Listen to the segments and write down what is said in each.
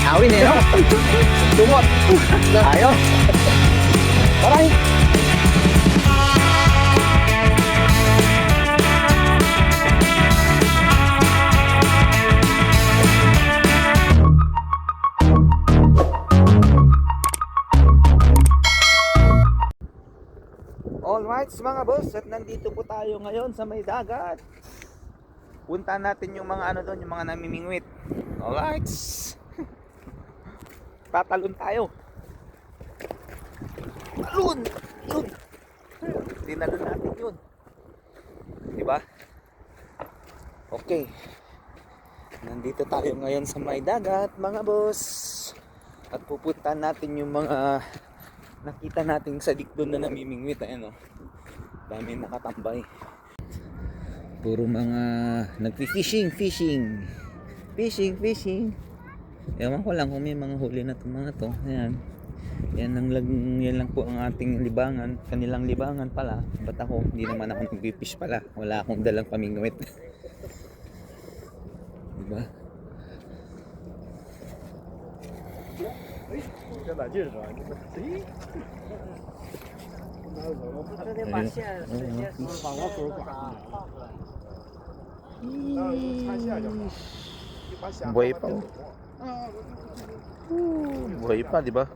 Awin eh, no? Tumot. Ayos. Aray. Alright mga boss, at nandito po tayo ngayon sa may dagat. Punta natin yung mga ano doon, yung mga namimingwit. Alright. Tatalon tayo. Talon! Yun! Tinalon natin yun. Diba? Okay. Nandito tayo ngayon sa may dagat mga boss. At pupunta natin yung mga nakita natin sa dikdon na namimingwit. Ayan o, dami nakatambay. Puro mga nagfi-fishing. Fishing. Ewan ko lang kung may mga huli na itong mga to. Ayan. Yan lang po ang ating libangan. Kanilang libangan pala. Ba't ako? Hindi naman ako nagpifish pala. Wala akong dalang pamingwit. Diba? Buhay pa oh. Buhay pa, di ba?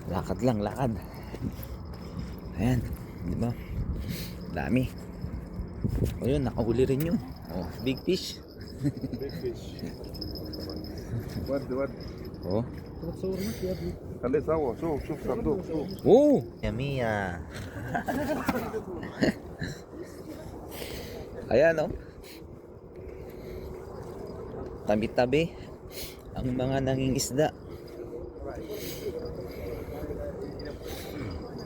Lakad lang, lakad. Ayan, di ba? Dami. O yun, nakahuli rin yun. Oh, big fish. Big fish. ود Oh. تصورنا يا ابني خليه يصور شوف صندوق شوف Oh, yummy. Ayan oh. Tabi-tabi ang mga nangingisda.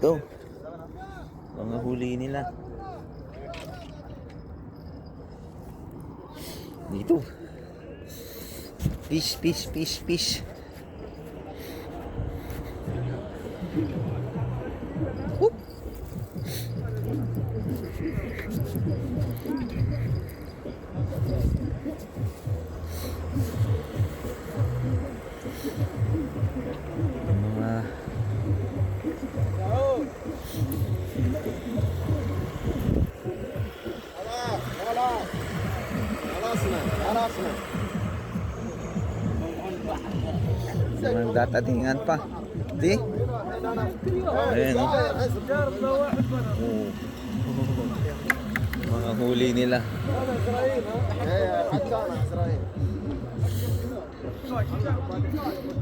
Ito. Mga huli nila. Dito. Fish. Whoop. Mga nagdatatingan pa. Di? Ayan o. Oh. Mga huli nila.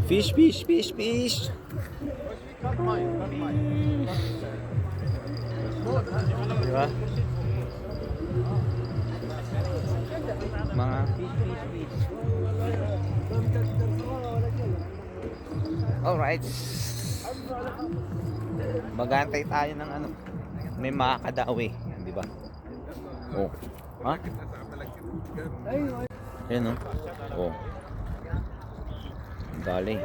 Fish. Diba? Mga fish. Alright. Magantay tayo ng ano. May makakadawi. Yan, di ba? Oh. Ha? Yan oh. Oh. Galing.